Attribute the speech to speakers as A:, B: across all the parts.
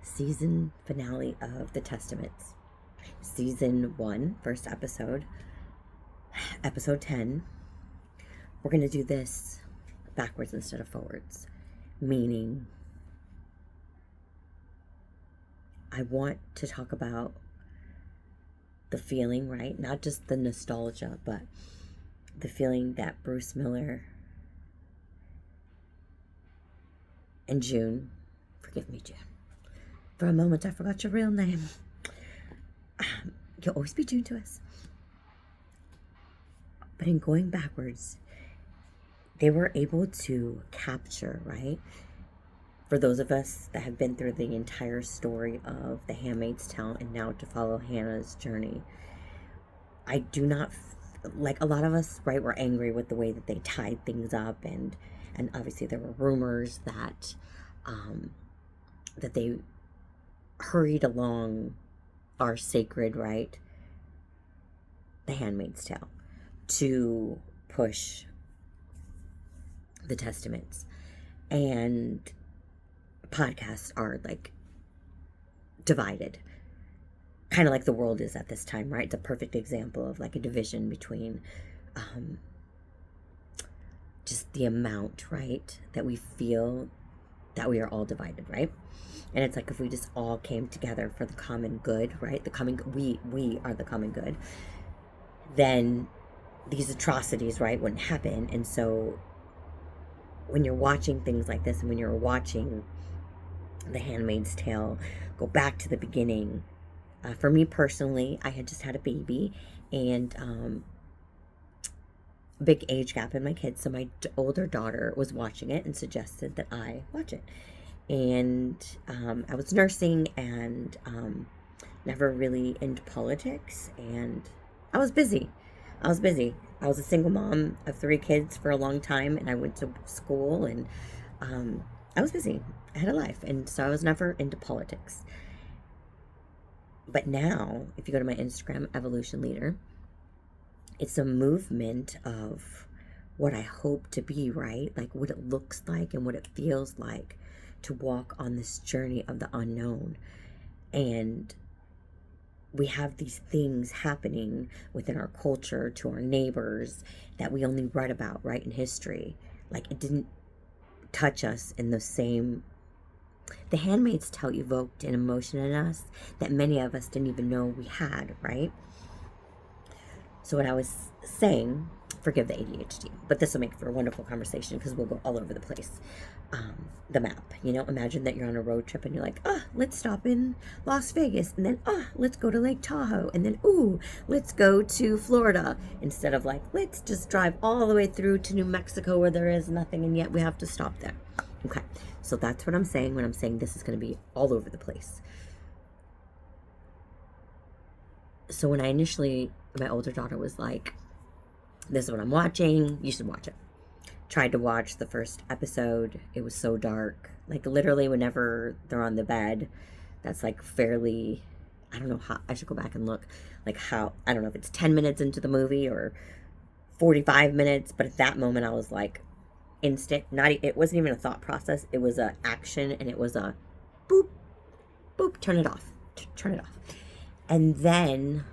A: season finale of The Testaments. Season 1, first episode, episode 10. We're going to do this backwards instead of forwards, meaning I want to talk about the feeling, right? Not just the nostalgia, but the feeling that Bruce Miller and June, forgive me, June, for a moment I forgot your real name. You'll always be June to us. But in going backwards, they were able to capture, right? For those of us that have been through the entire story of The Handmaid's Tale and now to follow Hannah's journey, I do not, like a lot of us, right, were angry with the way that they tied things up, and obviously there were rumors that that they hurried along our sacred, right, The Handmaid's Tale, to push the Testaments. And podcasts are like divided, kind of like the world is at this time, right? It's a perfect example of like a division between just the amount, right, that we feel that we are all divided, right? And it's like if we just all came together for the common good, right? The common, we are the common good, then these atrocities, right, wouldn't happen. And so when you're watching things like this, and when you're watching The Handmaid's Tale go back to the beginning, for me personally, I had just had a baby, and big age gap in my kids, so my older daughter was watching it and suggested that I watch it. And I was nursing and never really into politics, and I was busy. I was a single mom of 3 kids for a long time, and I went to school, and I was busy. I had a life, and so I was never into politics. But now, if you go to my Instagram, Evolution Leader, it's a movement of what I hope to be, right? Like what it looks like and what it feels like to walk on this journey of the unknown. And we have these things happening within our culture to our neighbors that we only read about, right, in history. Like it didn't touch us in the same. The Handmaid's Tale evoked an emotion in us that many of us didn't even know we had, right? So what I was saying, forgive the ADHD, but this will make for a wonderful conversation because we'll go all over the place. The map, imagine that you're on a road trip and you're like, let's stop in Las Vegas, and then, let's go to Lake Tahoe, and then, let's go to Florida, instead of like, let's just drive all the way through to New Mexico where there is nothing, and yet we have to stop there. Okay, so that's what I'm saying when I'm saying this is going to be all over the place. So when I initially, my older daughter was like, this is what I'm watching, you should watch it. Tried to watch the first episode. It was so dark. Like literally whenever they're on the bed, that's like fairly, I don't know how, I should go back and look, like how, I don't know if it's 10 minutes into the movie or 45 minutes, but at that moment I was like instant, it wasn't even a thought process. It was a action, and it was a boop, boop, turn it off. And then,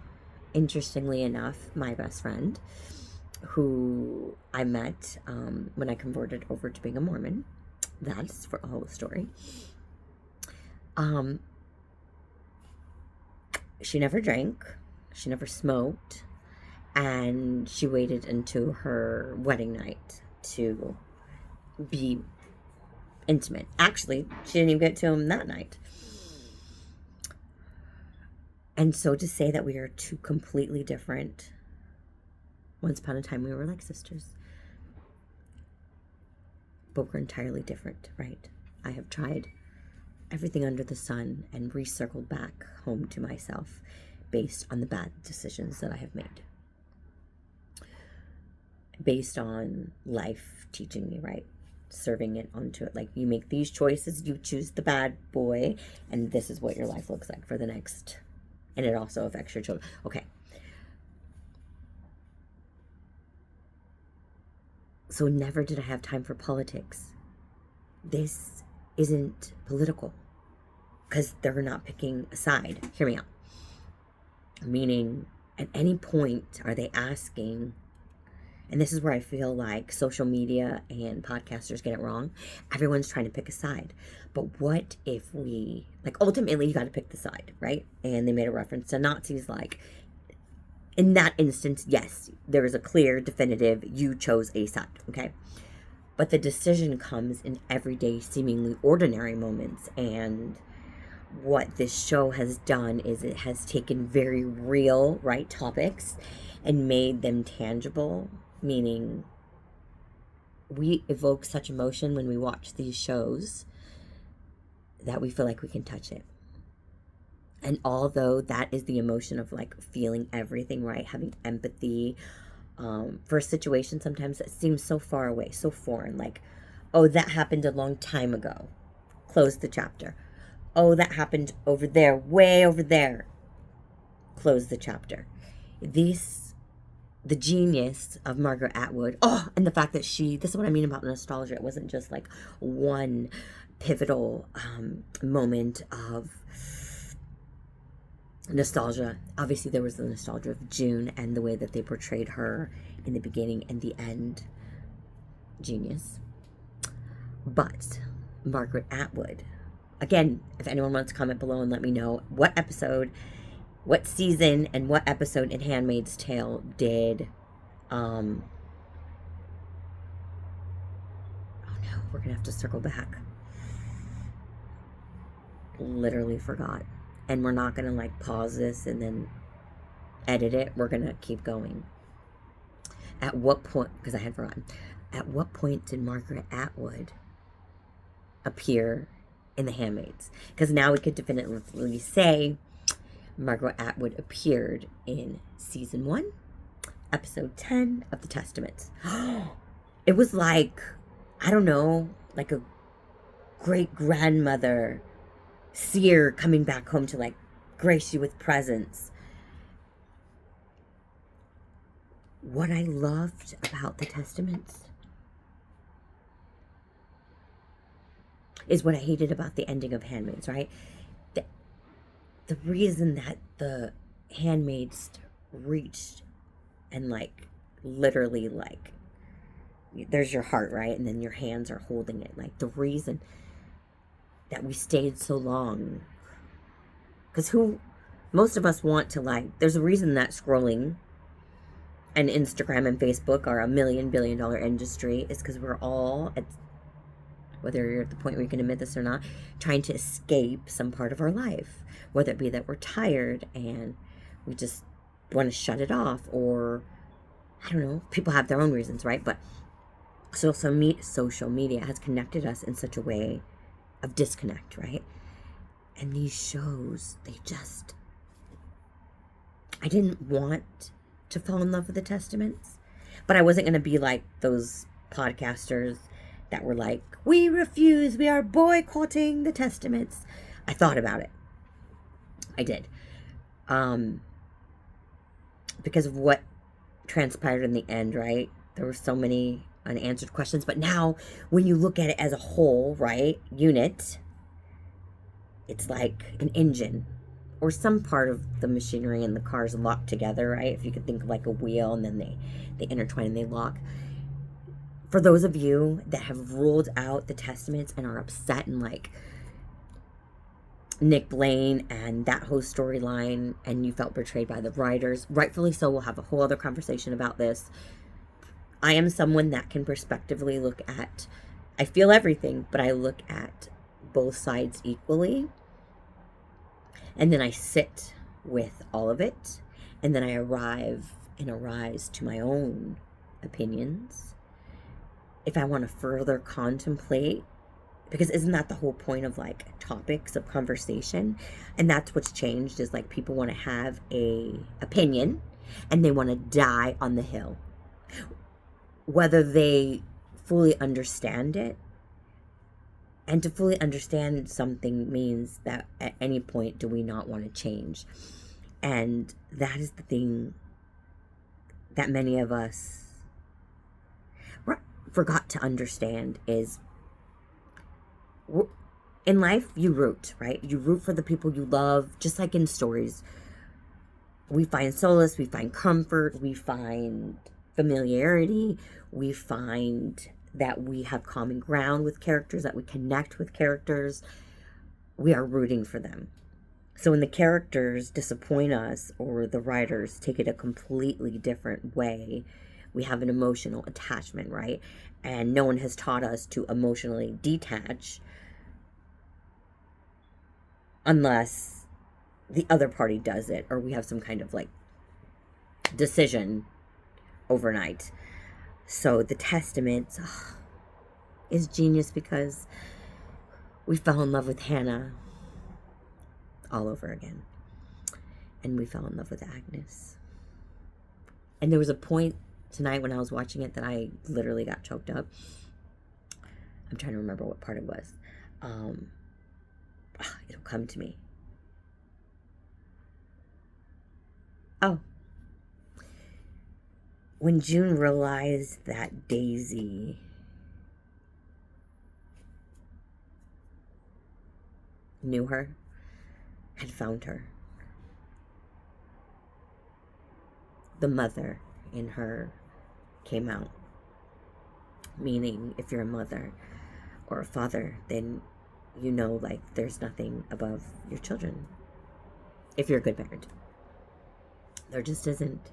A: interestingly enough, my best friend, who I met when I converted over to being a Mormon, that's for a whole story. She never drank, she never smoked, and she waited until her wedding night to be intimate. Actually, she didn't even get to him that night. And so to say that we are two completely different, once upon a time we were like sisters, but we're entirely different, right? I have tried everything under the sun and recircled back home to myself based on the bad decisions that I have made. Based on life teaching me, right? Serving it onto it. Like, you make these choices, you choose the bad boy, and this is what your life looks like for the next, and it also affects your children. Okay. So never did I have time for politics. This isn't political. because they're not picking a side. Hear me out. Meaning, at any point, are they asking, and this is where I feel like social media and podcasters get it wrong. Everyone's trying to pick a side. But what if we, like, ultimately you got to pick the side, right? And they made a reference to Nazis, like, in that instance, yes, there is a clear, definitive, you chose a side, okay? But the decision comes in everyday, seemingly ordinary moments. And what this show has done is it has taken very real, right, topics and made them tangible, meaning we evoke such emotion when we watch these shows that we feel like we can touch it. And although that is the emotion of like feeling everything, right, having empathy for a situation sometimes that seems so far away, so foreign, like, oh, that happened a long time ago, close the chapter. Oh, that happened over there, way over there, close the chapter. The genius of Margaret Atwood, and the fact that this is what I mean about nostalgia. It wasn't just like one pivotal moment of nostalgia. Obviously, there was the nostalgia of June and the way that they portrayed her in the beginning and the end. Genius. But Margaret Atwood, again, if anyone wants to comment below and let me know what episode, what season, and what episode in Handmaid's Tale did, oh no, we're gonna have to circle back. Literally forgot. And we're not gonna like pause this and then edit it. We're gonna keep going. At what point, because I had forgotten, at what point did Margaret Atwood appear in The Handmaids? Because now we could definitively say Margaret Atwood appeared in season 1, episode 10 of The Testaments. It was like, I don't know, like a great grandmother seer coming back home to like grace you with presents. What I loved about The Testaments is what I hated about the ending of Handmaids, right? The reason that the handmaids reached and like literally like there's your heart, right? And then your hands are holding it. Like the reason that we stayed so long, because most of us want to like, there's a reason that scrolling and Instagram and Facebook are $1 billion industry, is because we're all whether you're at the point where you can admit this or not, trying to escape some part of our life. Whether it be that we're tired and we just want to shut it off, or, I don't know, people have their own reasons, right? But social media has connected us in such a way of disconnect, right? And these shows, I didn't want to fall in love with the Testaments, but I wasn't going to be like those podcasters that were like, we refuse, we are boycotting the Testaments. I thought about it. I did. Because of what transpired in the end, right? There were so many unanswered questions. But now, when you look at it as a whole, right, unit, it's like an engine or some part of the machinery in the car is locked together, right? If you could think of like a wheel and then they intertwine and they lock. For those of you that have ruled out the Testaments and are upset and like Nick Blaine and that whole storyline, and you felt betrayed by the writers, rightfully so, we'll have a whole other conversation about this. I am someone that can prospectively look at, I feel everything, but I look at both sides equally. And then I sit with all of it. And then I arise to my own opinions. If I want to further contemplate, because isn't that the whole point of like topics of conversation? And that's what's changed, is like people want to have a opinion and they want to die on the hill. Whether they fully understand it. And to fully understand something means that at any point do we not want to change. And that is the thing that many of us forgot to understand, is in life, you root, right? You root for the people you love, just like in stories. We find solace, we find comfort, we find familiarity, we find that we have common ground with characters, that we connect with characters. We are rooting for them. So when the characters disappoint us or the writers take it a completely different way, we have an emotional attachment, right? And no one has taught us to emotionally detach unless the other party does it or we have some kind of like decision overnight. So the Testament is genius because we fell in love with Hannah all over again. And we fell in love with Agnes. And there was a point tonight when I was watching it that I literally got choked up. I'm trying to remember what part it was. It'll come to me. Oh. When June realized that Daisy knew her, had found her. The mother in her came out. Meaning, if you're a mother or a father, then you know, like, there's nothing above your children. If you're a good parent. There just isn't.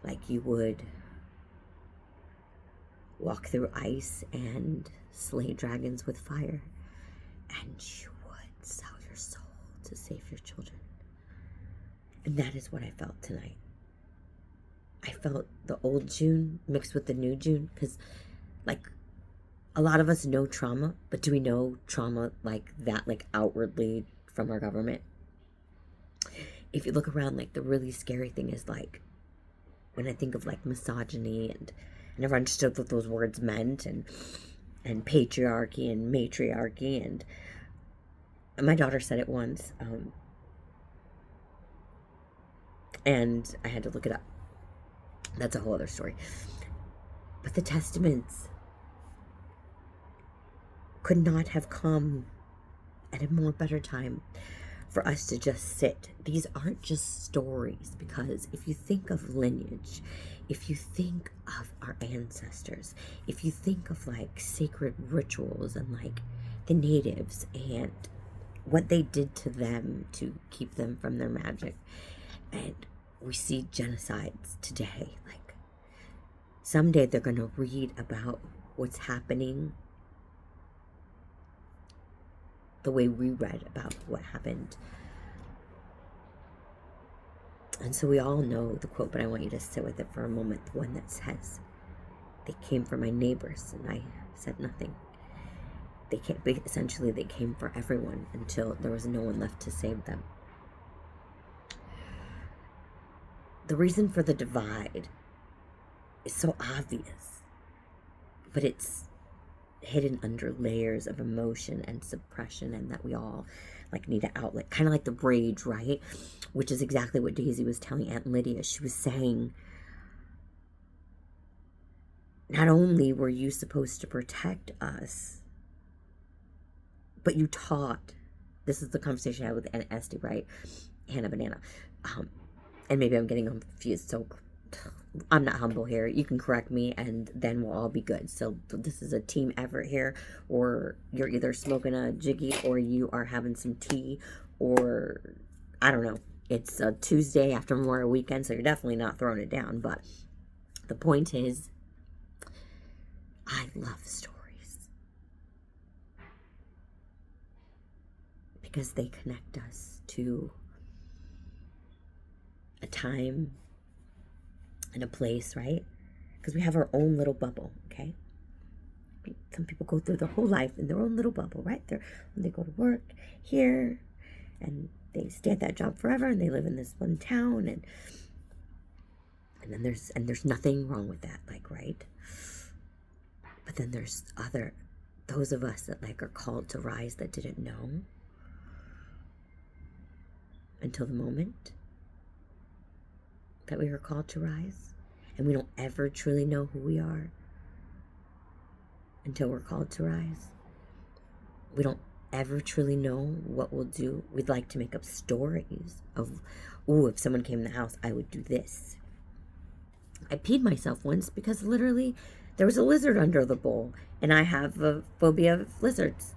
A: Like, you would walk through ice and slay dragons with fire. And you would sell your soul to save your children. And that is what I felt tonight. I felt the old June mixed with the new June. Because, like, a lot of us know trauma. But do we know trauma like that, like, outwardly from our government? If you look around, like, the really scary thing is, like, when I think of, like, misogyny and I never understood what those words meant, and patriarchy and matriarchy, and my daughter said it once, and I had to look it up. That's a whole other story. But the Testaments could not have come at a more better time for us to just sit. These aren't just stories, because if you think of lineage, if you think of our ancestors, if you think of, like, sacred rituals and, like, the natives and what they did to them to keep them from their magic, and we see genocides today, like, someday they're going to read about what's happening the way we read about what happened. And so we all know the quote, but I want you to sit with it for a moment. The one that says, they came for my neighbors and I said nothing. Essentially, they came for everyone until there was no one left to save them. The reason for the divide is so obvious, but it's hidden under layers of emotion and suppression, and that we all, like, need an outlet, kind of like the rage, right? Which is exactly what Daisy was telling Aunt Lydia. She was saying, not only were you supposed to protect us, but you taught. This is the conversation I had with Aunt Esty, right? Hannah Banana. And maybe I'm getting confused, so I'm not humble here. You can correct me and then we'll all be good. So this is a team effort here, or you're either smoking a jiggy or you are having some tea, or I don't know. It's a Tuesday after Memorial Weekend, so you're definitely not throwing it down. But the point is, I love stories because they connect us to a time and a place, right? Because we have our own little bubble, okay? Some people go through their whole life in their own little bubble, right? When they go to work here, and they stay at that job forever, and they live in this one town, and then there's nothing wrong with that, like, right? But then there's those of us that, like, are called to rise that didn't know until the moment that we were called to rise, and we don't ever truly know who we are until we're called to rise. we don't ever truly know what we'll do. We'd like to make up stories of, ooh, if someone came in the house, I would do this. I peed myself once because literally there was a lizard under the bowl, and I have a phobia of lizards.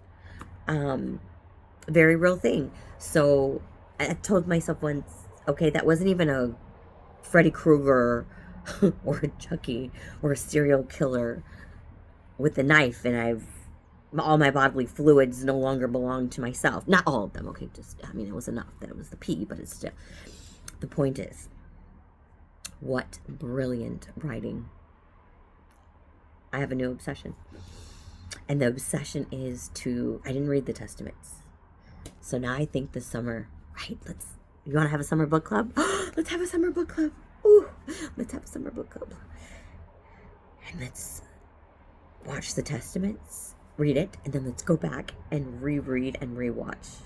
A: Very real thing. So I told myself once, okay, that wasn't even a Freddy Krueger or a Chucky or a serial killer with a knife, and all my bodily fluids no longer belong to myself. Not all of them, okay, just, I mean, it was enough that it was the pee, but it's still, the point is, what brilliant writing. I have a new obsession. And the obsession is I didn't read the Testaments. So now I think this summer, right, you want to have a summer book club? Let's have a summer book club. Ooh, let's have a summer book club. And let's watch the Testaments, read it, and then let's go back and reread and rewatch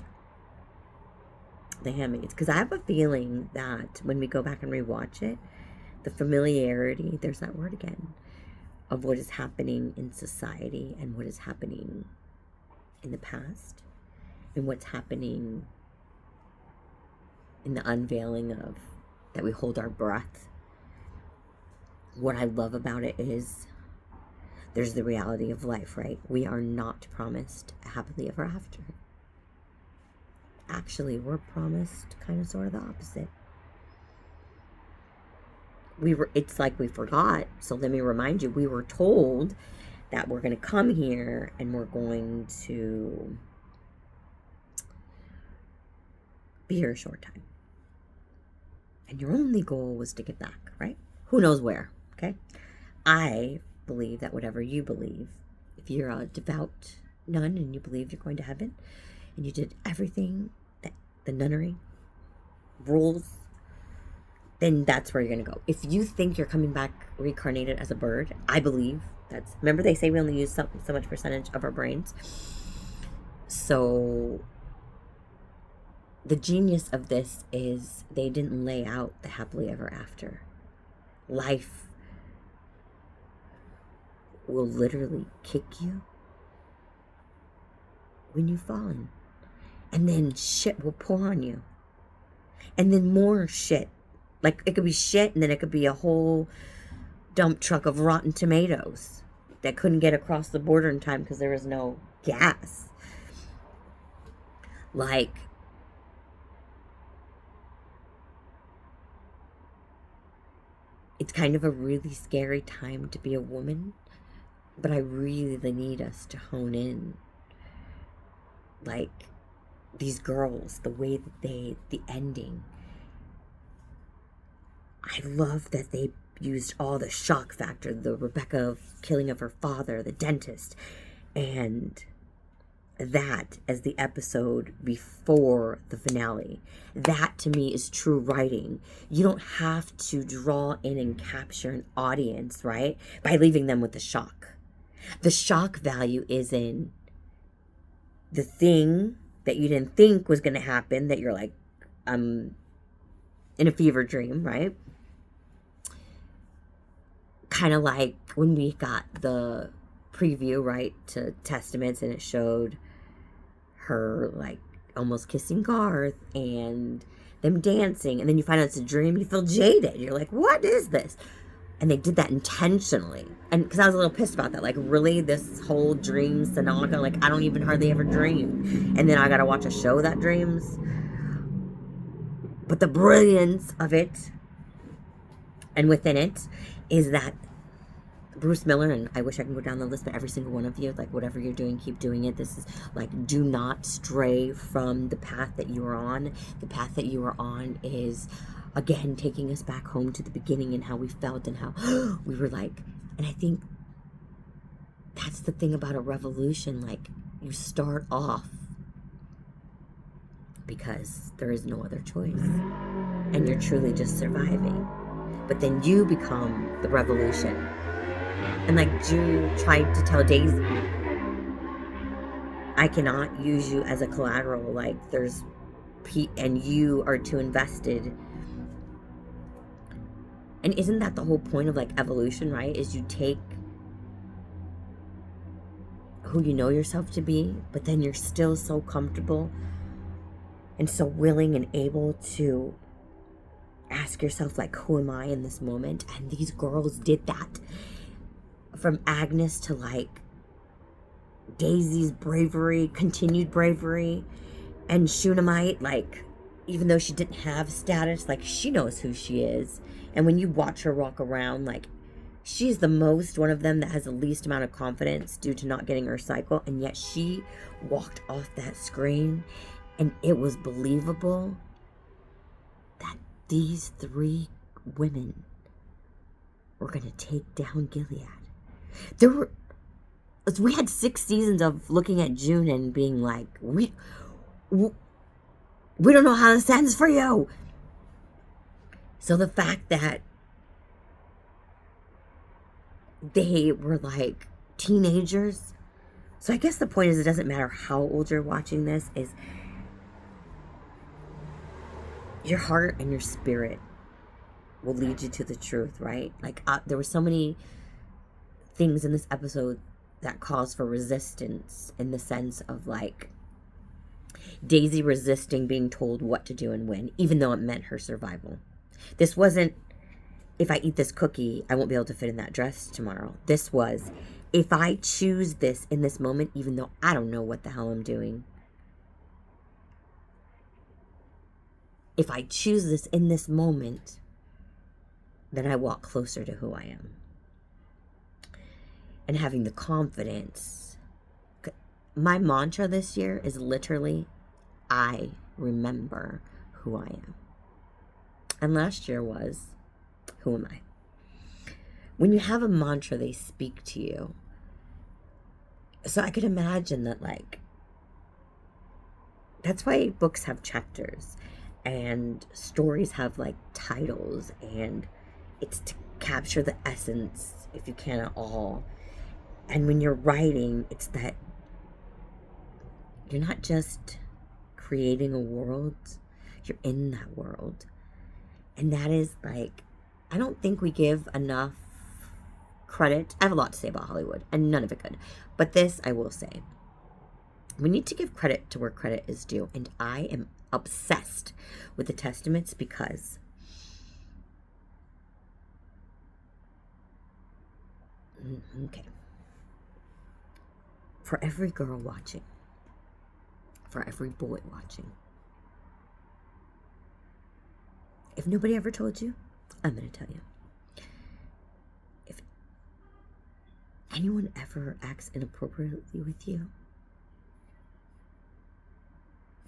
A: The Handmaids. Because I have a feeling that when we go back and rewatch it, the familiarity, there's that word again, of what is happening in society and what is happening in the past and what's happening in the unveiling of that we hold our breath. What I love about it is there's the reality of life, right? We are not promised a happily ever after. Actually, we're promised kind of sort of the opposite. It's like we forgot. So let me remind you, we were told that we're going to come here and we're going to be here a short time. And your only goal was to get back, right? Who knows where, okay? I believe that whatever you believe, if you're a devout nun and you believe you're going to heaven and you did everything that the nunnery rules, then that's where you're going to go. If you think you're coming back reincarnated as a bird, I believe remember they say we only use so much percentage of our brains. So the genius of this is they didn't lay out the happily ever after. Life will literally kick you when you've fallen. And then shit will pour on you. And then more shit. Like, it could be shit, and then it could be a whole dump truck of rotten tomatoes that couldn't get across the border in time because there was no gas. Like, it's kind of a really scary time to be a woman, but I really need us to hone in. Like, these girls, the way that the ending, I love that they used all the shock factor, the Rebecca killing of her father, the dentist, and that as the episode before the finale. That to me is true writing. You don't have to draw in and capture an audience, right, by leaving them with the shock. The shock value is in the thing that you didn't think was going to happen, that you're like, in a fever dream, right? Kind of like when we got the preview, right, to Testaments, and it showed her like almost kissing Garth and them dancing, and then you find out it's a dream, you feel jaded. You're like, what is this? And they did that intentionally. And because I was a little pissed about that, like, really, this whole dream saga, like, I don't even hardly ever dream, and then I gotta watch a show that dreams. But the brilliance of it, and within it, is that Bruce Miller, and I wish I could go down the list, but every single one of you, like, whatever you're doing, keep doing it. This is, like, do not stray from the path that you are on. The path that you are on is, again, taking us back home to the beginning and how we felt and how we were like, and I think that's the thing about a revolution. Like, you start off because there is no other choice, and you're truly just surviving. But then you become the revolution. And like June tried to tell Daisy, I cannot use you as a collateral. Like, there's and you are too invested. And isn't that the whole point of like evolution, right? Is you take who you know yourself to be, but then you're still so comfortable and so willing and able to ask yourself, like, who am I in this moment? And these girls did that. From Agnes to, like, Daisy's bravery, continued bravery, and Shunammite, like, even though she didn't have status, like, she knows who she is. And when you watch her walk around, like, she's the most one of them that has the least amount of confidence due to not getting her cycle, and yet she walked off that screen, and it was believable that these 3 women were going to take down Gilead. We had 6 seasons of looking at June and being like, we don't know how this ends for you. So the fact that they were like teenagers. So I guess the point is, it doesn't matter how old you're watching this, is your heart and your spirit will lead you to the truth, right? Like, there were so many things in this episode that caused for resistance, in the sense of, like, Daisy resisting being told what to do and when, even though it meant her survival. This wasn't, if I eat this cookie, I won't be able to fit in that dress tomorrow. This was, if I choose this in this moment, even though I don't know what the hell I'm doing, if I choose this in this moment, then I walk closer to who I am. And having the confidence. My mantra this year is literally, I remember who I am. And last year was, who am I? When you have a mantra, they speak to you. So I could imagine that, like, that's why books have chapters and stories have, like, titles, and it's to capture the essence, if you can at all. And when you're writing, it's that you're not just creating a world, you're in that world. And that is, like, I don't think we give enough credit. I have a lot to say about Hollywood, and none of it good. But this I will say. We need to give credit to where credit is due. And I am obsessed with the Testaments because okay. For every girl watching, for every boy watching, if nobody ever told you, I'm going to tell you. If anyone ever acts inappropriately with you,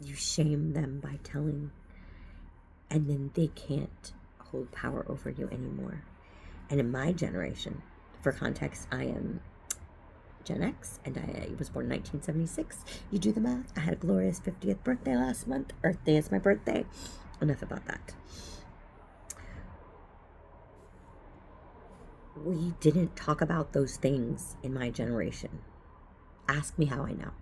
A: you shame them by telling, and then they can't hold power over you anymore. And in my generation, for context, I am Gen X, and I was born in 1976. You do the math. I had a glorious 50th birthday last month. Earth Day is my birthday. Enough about that. We didn't talk about those things in my generation. Ask me how I know.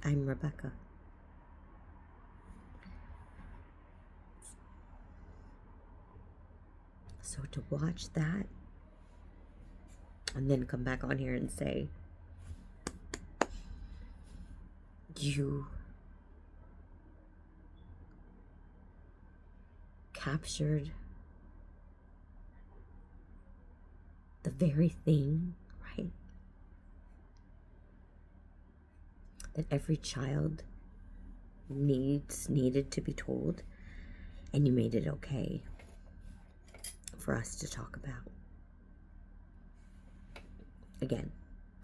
A: I'm Rebecca. So to watch that and then come back on here and say, you captured the very thing, right, that every child needed to be told, and you made it okay for us to talk about. Again,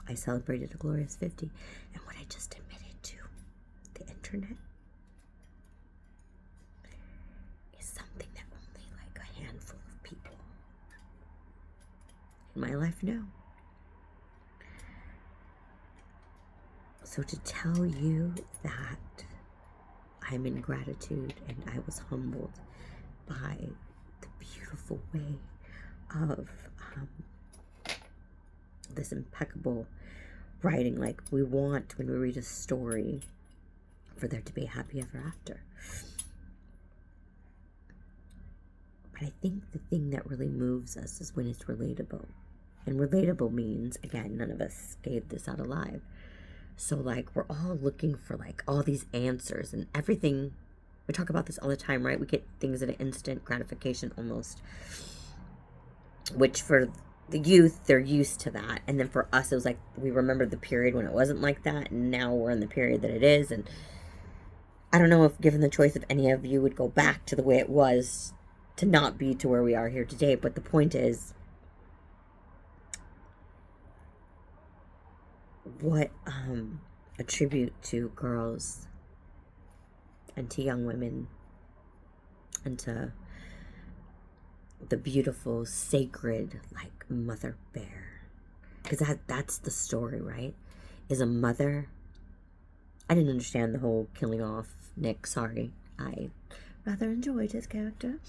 A: I celebrated a glorious 50, and what I just admitted to the internet is something that only like a handful of people in my life know. So to tell you that I'm in gratitude and I was humbled by the beautiful way of this impeccable writing, like we want when we read a story for there to be a happy ever after. But I think the thing that really moves us is when it's relatable. And relatable means, again, none of us gave this out alive. So, like, we're all looking for, like, all these answers and everything. We talk about this all the time, right? We get things at an instant gratification almost. Which for the youth, they're used to that. And then for us, it was like we remember the period when it wasn't like that. And now we're in the period that it is. And I don't know if, given the choice, if any of you would go back to the way it was to not be to where we are here today. But the point is, what a tribute to girls and to young women and to the beautiful, sacred, like, mother bear. Because that's the story, right? Is a mother. I didn't understand the whole killing off Nick, sorry. I rather enjoyed his character.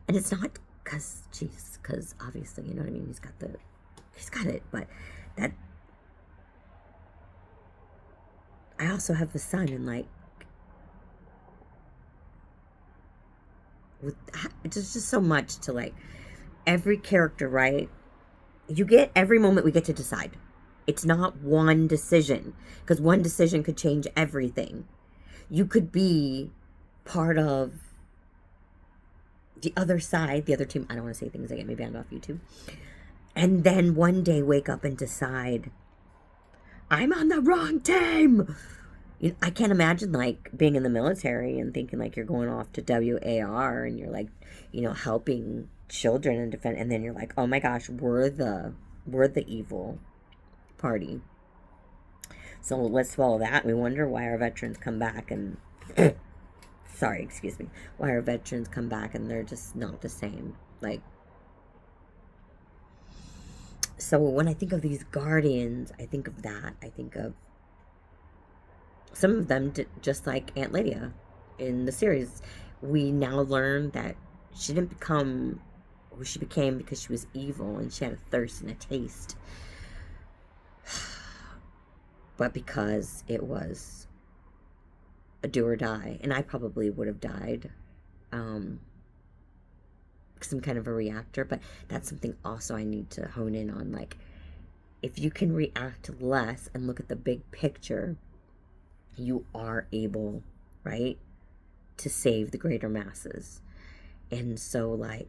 A: And it's not because, jeez, because obviously, you know what I mean? He's got it, but that, I also have the son, and like, there's just so much to, like, every character, right? You get every moment we get to decide. It's not one decision, because one decision could change everything. You could be part of the other side, the other team. I don't want to say things that get me banned off YouTube. And then one day wake up and decide, I'm on the wrong team. You know, I can't imagine, like, being in the military and thinking, like, you're going off to WAR and you're, like, you know, helping children and defend, and then you're like, oh my gosh, we're the evil party. So let's swallow that. We wonder why our veterans come back and sorry, excuse me, why our veterans come back and they're just not the same. Like, so when I think of these guardians, I think of that. I think of some of them just like Aunt Lydia in the series. We now learn that she didn't become who she became because she was evil and she had a thirst and a taste, but because it was a do or die. And I probably would have died because I'm kind of a reactor, but that's something also I need to hone in on. Like, if you can react less and look at the big picture, you are able, right, to save the greater masses. And so, like,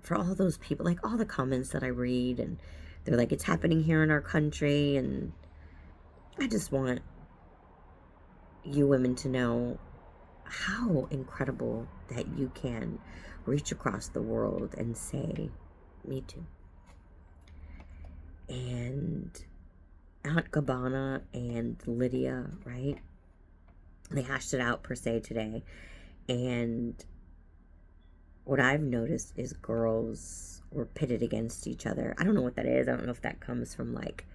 A: for all those people, like, all the comments that I read, and they're like, it's happening here in our country, and I just want you women to know how incredible that you can reach across the world and say, me too. And Aunt Gabbana and Lydia, right? They hashed it out per se today. And what I've noticed is girls were pitted against each other. I don't know what that is. I don't know if that comes from, like,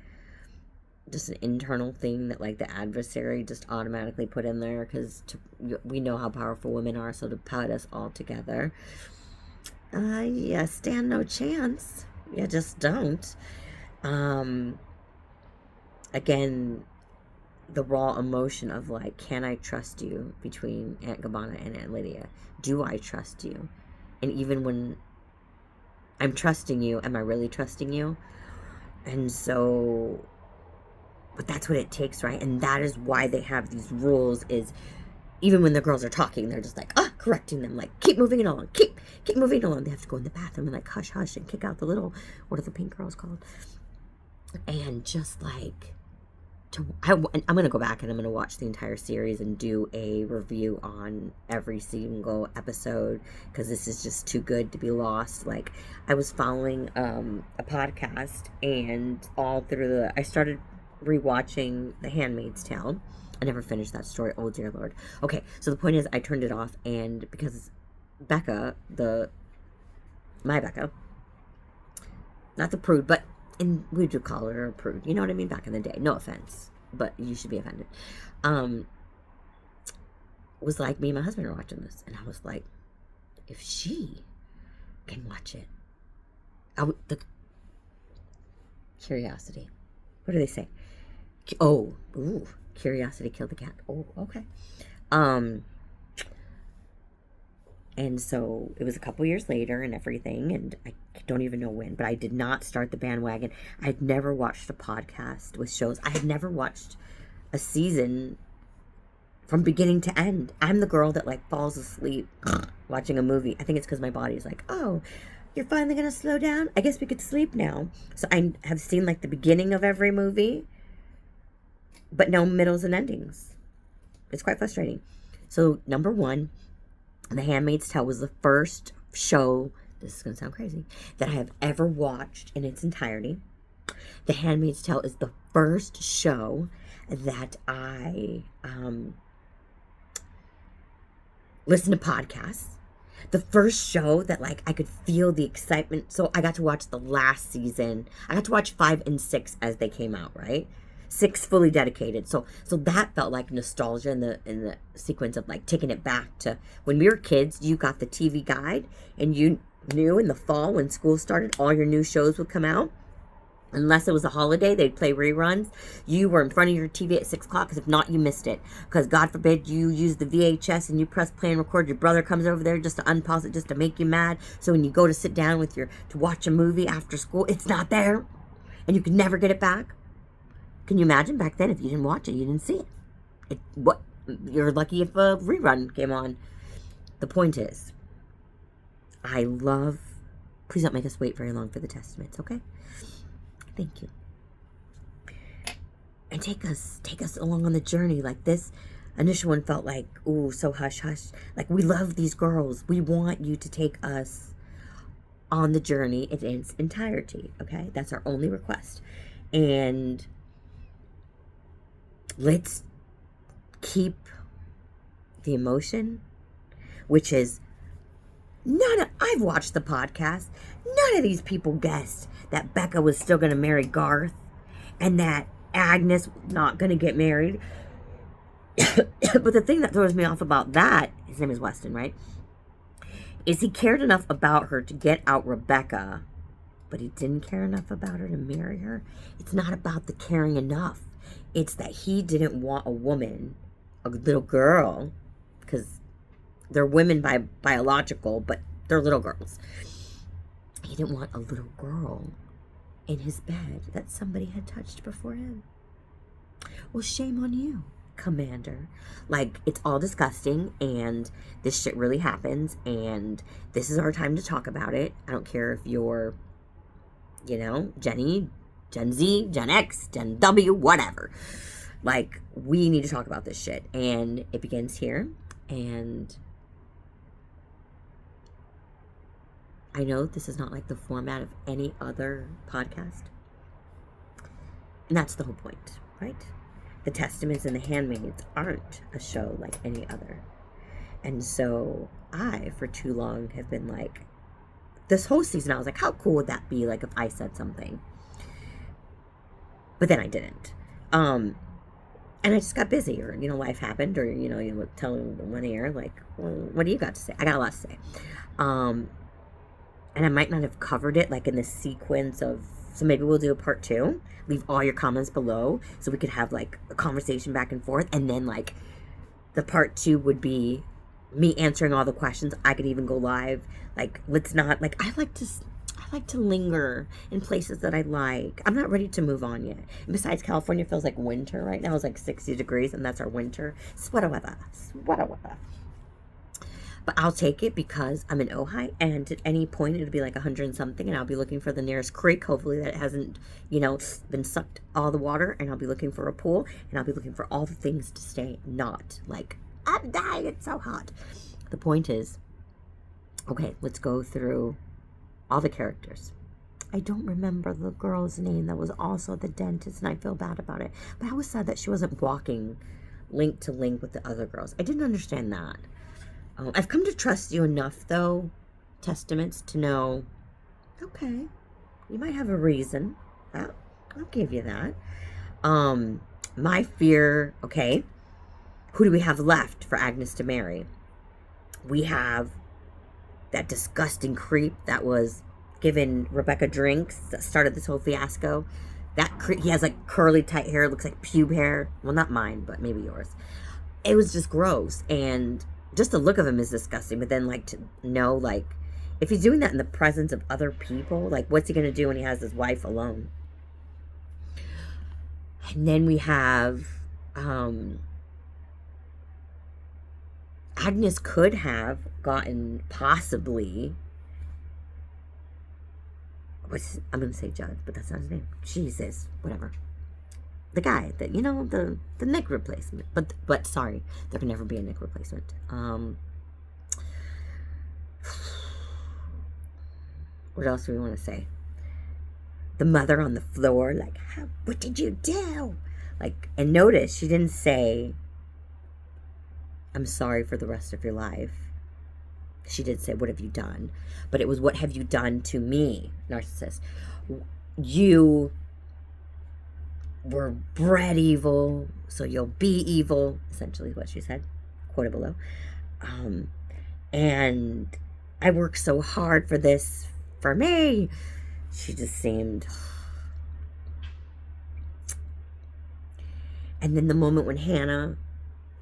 A: just an internal thing that, like, the adversary just automatically put in there, because we know how powerful women are, so to put us all together, yeah, stand no chance. You just don't. Again, the raw emotion of, like, can I trust you, between Aunt Gabbana and Aunt Lydia? Do I trust you? And even when I'm trusting you, am I really trusting you? And so, but that's what it takes, right? And that is why they have these rules, is even when the girls are talking, they're just like, correcting them, like, keep moving it along, keep moving it along. They have to go in the bathroom and, like, hush, hush, and kick out the little, what are the pink girls called? And just, like, I'm going to go back and I'm going to watch the entire series and do a review on every single episode, because this is just too good to be lost. Like, I was following a podcast, and all through I started rewatching The Handmaid's Tale. I never finished that story. Oh, dear Lord. Okay, so the point is, I turned it off, and because Becca, my Becca, not the prude, but we do call her a prude, you know what I mean, back in the day, no offense, but you should be offended, was like, me and my husband are watching this, and I was like, if she can watch it, the curiosity, what do they say? Oh, ooh, curiosity killed the cat. Oh, okay. And so it was a couple years later and everything, and I don't even know when, but I did not start the bandwagon. I had never watched a podcast with shows. I had never watched a season from beginning to end. I'm the girl that like falls asleep watching a movie. I think it's because my body's like, oh, you're finally gonna slow down? I guess we could sleep now. So I have seen like the beginning of every movie, but no middles and endings. It's quite frustrating. So number one, The Handmaid's Tale was the first show, this is going to sound crazy, that I have ever watched in its entirety. The Handmaid's Tale is the first show that I listened to podcasts. The first show that like I could feel the excitement. So I got to watch the last season. I got to watch 5 and 6 as they came out, right? 6 fully dedicated. So that felt like nostalgia in the sequence of like taking it back to when we were kids. You got the TV guide and you knew in the fall when school started all your new shows would come out. Unless it was a holiday, they'd play reruns. You were in front of your TV at 6 o'clock, because if not, you missed it. Because God forbid you use the VHS and you press play and record. Your brother comes over there just to unpause it, just to make you mad. So when you go to sit down with to watch a movie after school, it's not there. And you can never get it back. Can you imagine back then if you didn't watch it, you didn't see it? You're lucky if a rerun came on. The point is, please don't make us wait very long for the Testaments, okay? Thank you. And take us along on the journey. Like this initial one felt like, ooh, so hush hush. Like, we love these girls. We want you to take us on the journey in its entirety, okay? That's our only request. And let's keep the emotion, which is I've watched the podcast. None of these people guessed that Becca was still going to marry Garth and that Agnes was not going to get married. But the thing that throws me off about that, his name is Weston, right? Is he cared enough about her to get out Rebecca, but he didn't care enough about her to marry her. It's not about the caring enough. It's that he didn't want a woman, a little girl, because they're women by biological, but they're little girls. He didn't want a little girl in his bed that somebody had touched before him. Well, shame on you, Commander. Like, it's all disgusting, and this shit really happens, and this is our time to talk about it. I don't care if you're, Jenny, Gen Z, Gen X, Gen W, whatever. Like, we need to talk about this shit. And it begins here. And I know this is not like the format of any other podcast. And that's the whole point, right? The Testaments and the Handmaids aren't a show like any other. And so I, for too long, have been like, this whole season, I was like, how cool would that be, like, if I said something? But then I didn't. And I just got busy, or, life happened, or, you tell one ear, like, well, what do you got to say? I got a lot to say. And I might not have covered it, like, in the sequence of, so maybe we'll do a part 2. Leave all your comments below so we could have, like, a conversation back and forth. And then, like, the part 2 would be me answering all the questions. I could even go live. Like, let's not, like, I like to linger in places that I like. I'm not ready to move on yet. And besides, California feels like winter right now. It's like 60 degrees, and that's our winter. Sweater weather. But I'll take it because I'm in Ojai, and at any point it'll be like 100 and something, and I'll be looking for the nearest creek. Hopefully that it hasn't, been sucked all the water, and I'll be looking for a pool, and I'll be looking for all the things to stay not like, I'm dying, it's so hot. The point is, okay, let's go through all the characters. I don't remember the girl's name that was also the dentist, and I feel bad about it. But I was sad that she wasn't walking link to link with the other girls. I didn't understand that. I've come to trust you enough, though, Testaments, to know, okay, you might have a reason. I'll give you that. My fear, okay, who do we have left for Agnes to marry? We have that disgusting creep that was giving Rebecca drinks that started this whole fiasco. That creep, he has like curly tight hair, looks like pube hair. Well, not mine, but maybe yours. It was just gross. And just the look of him is disgusting. But then, like, to know, like, if he's doing that in the presence of other people, like, what's he going to do when he has his wife alone? And then we have, Agnes could have gotten possibly, I'm going to say Judd, but that's not his name. Jesus, whatever. The guy that, the Nick replacement. But sorry, there can never be a Nick replacement. What else do we want to say? The mother on the floor, like, what did you do? Like, and notice she didn't say, I'm sorry for the rest of your life. She did say, what have you done? But it was, what have you done to me, narcissist? You were bred evil, so you'll be evil, essentially is what she said, quoted below. And I worked so hard for this, for me. She just seemed... And then the moment when Hannah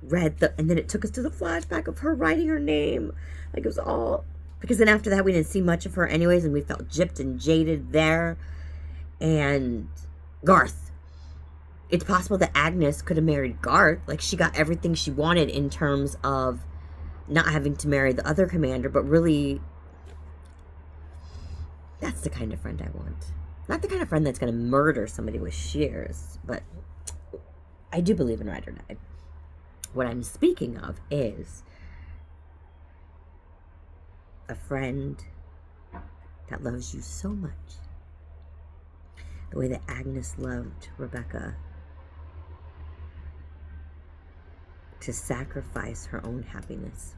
A: read and then it took us to the flashback of her writing her name. Like, it was all... Because then after that, we didn't see much of her anyways, and we felt gypped and jaded there. And Garth. It's possible that Agnes could have married Garth. Like, she got everything she wanted in terms of not having to marry the other commander, but really, that's the kind of friend I want. Not the kind of friend that's going to murder somebody with shears, but I do believe in ride or die. What I'm speaking of is a friend that loves you so much, the way that Agnes loved Rebecca, to sacrifice her own happiness.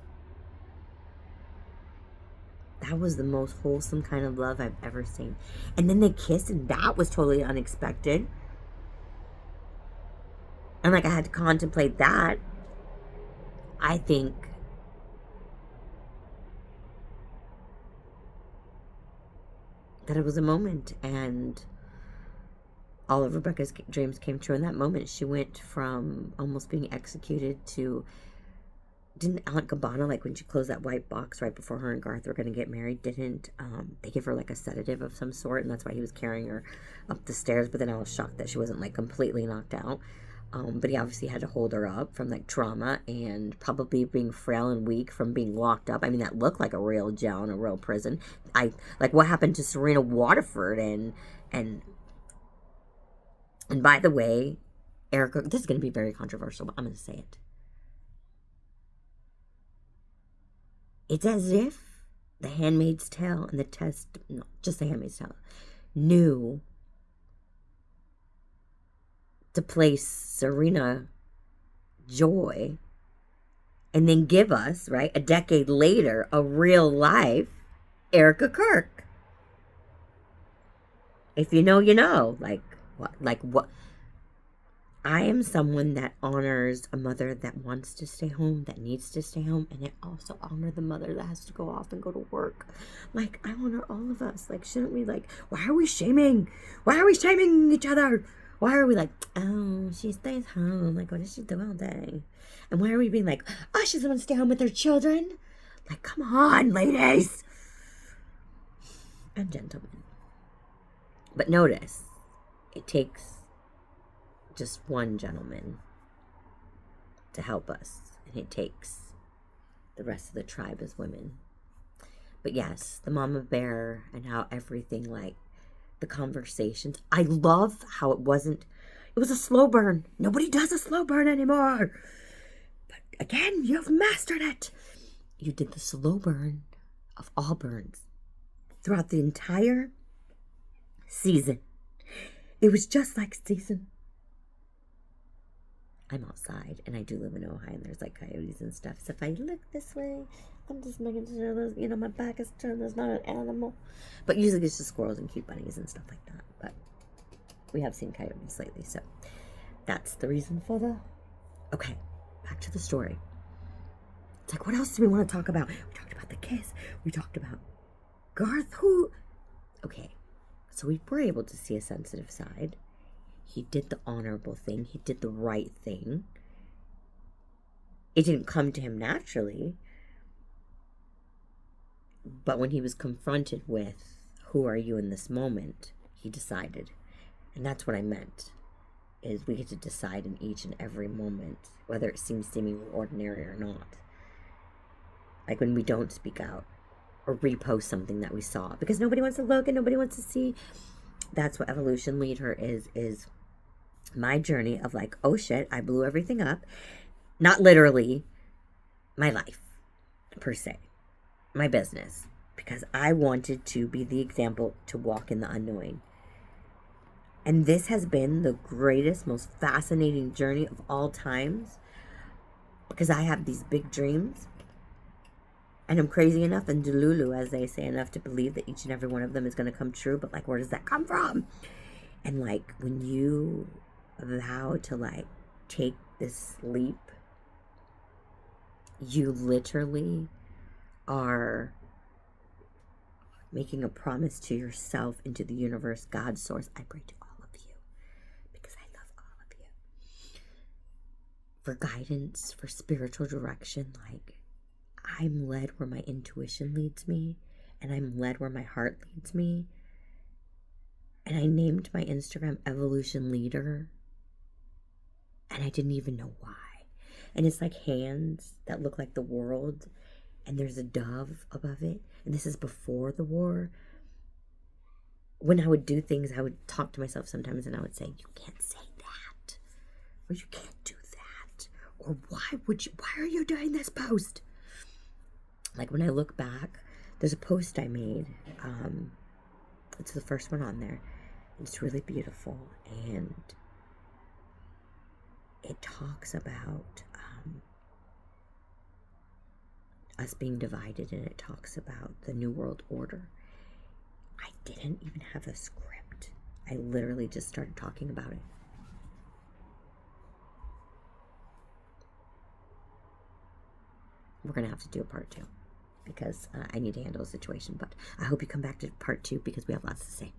A: That was the most wholesome kind of love I've ever seen. And then they kissed, and that was totally unexpected. And like, I had to contemplate that. I think that it was a moment, and all of Rebecca's dreams came true in that moment. She went from almost being executed to... Didn't Aunt Gabbana, like when she closed that white box right before her and Garth were going to get married, didn't they give her like a sedative of some sort, and that's why he was carrying her up the stairs? But then I was shocked that she wasn't like completely knocked out. But he obviously had to hold her up from like trauma and probably being frail and weak from being locked up. I mean, that looked like a real jail and a real prison. Like what happened to Serena Waterford and by the way, Erica, this is going to be very controversial, but I'm going to say it. It's as if The Handmaid's Tale and just The Handmaid's Tale, knew to place Serena Joy and then give us, right, a decade later, a real life Erica Kirk. If you know, you know. Like what? I am someone that honors a mother that wants to stay home, that needs to stay home, and I also honor the mother that has to go off and go to work. Like, I honor all of us. Like, shouldn't we, like, why are we shaming? Why are we shaming each other? Why are we like, oh, she stays home. Like, what does she do all day? And why are we being like, oh, she's going to stay home with her children? Like, come on, ladies. And gentlemen. But notice, it takes just one gentleman to help us, and it takes the rest of the tribe as women. But yes, the mama bear and how everything, like the conversations, I love how it was a slow burn. Nobody does a slow burn anymore. But again, you've mastered it. You did the slow burn of all burns throughout the entire season. It was just like season. I'm outside, and I do live in Ohio, and there's like coyotes and stuff. So if I look this way, I'm just making sure there's, my back is turned, there's not an animal. But usually it's just squirrels and cute bunnies and stuff like that. But we have seen coyotes lately, so that's the reason for the... Okay, back to the story. It's like, what else do we want to talk about? We talked about the kiss. We talked about Garth, who... Okay, so we were able to see a sensitive side. He did the honorable thing. He did the right thing. It didn't come to him naturally, but when he was confronted with, who are you in this moment, he decided. And that's what I meant, is we get to decide in each and every moment, whether it seems seemingly ordinary or not. Like when we don't speak out or repost something that we saw because nobody wants to look and nobody wants to see. That's what Evolution Leader is my journey of like, oh shit, I blew everything up. Not literally my life per se, my business, because I wanted to be the example to walk in the unknowing. And this has been the greatest, most fascinating journey of all times, because I have these big dreams and I'm crazy enough and delulu, as they say, enough to believe that each and every one of them is going to come true. But like, where does that come from? And like, when you vow to like take this leap, you literally are making a promise to yourself and to the universe, God, source. I pray to all of you because I love all of you for guidance, for spiritual direction. Like, I'm led where my intuition leads me, and I'm led where my heart leads me. And I named my Instagram Evolution Leader, and I didn't even know why. And it's like hands that look like the world, and there's a dove above it. And this is before the war. When I would do things, I would talk to myself sometimes, and I would say, you can't say that, or you can't do that, or why are you doing this post? Like, when I look back, there's a post I made. It's the first one on there. It's really beautiful, and it talks about us being divided, and it talks about the New World Order. I didn't even have a script. I literally just started talking about it. We're going to have to do a part 2 because I need to handle a situation, but I hope you come back to part 2 because we have lots to say.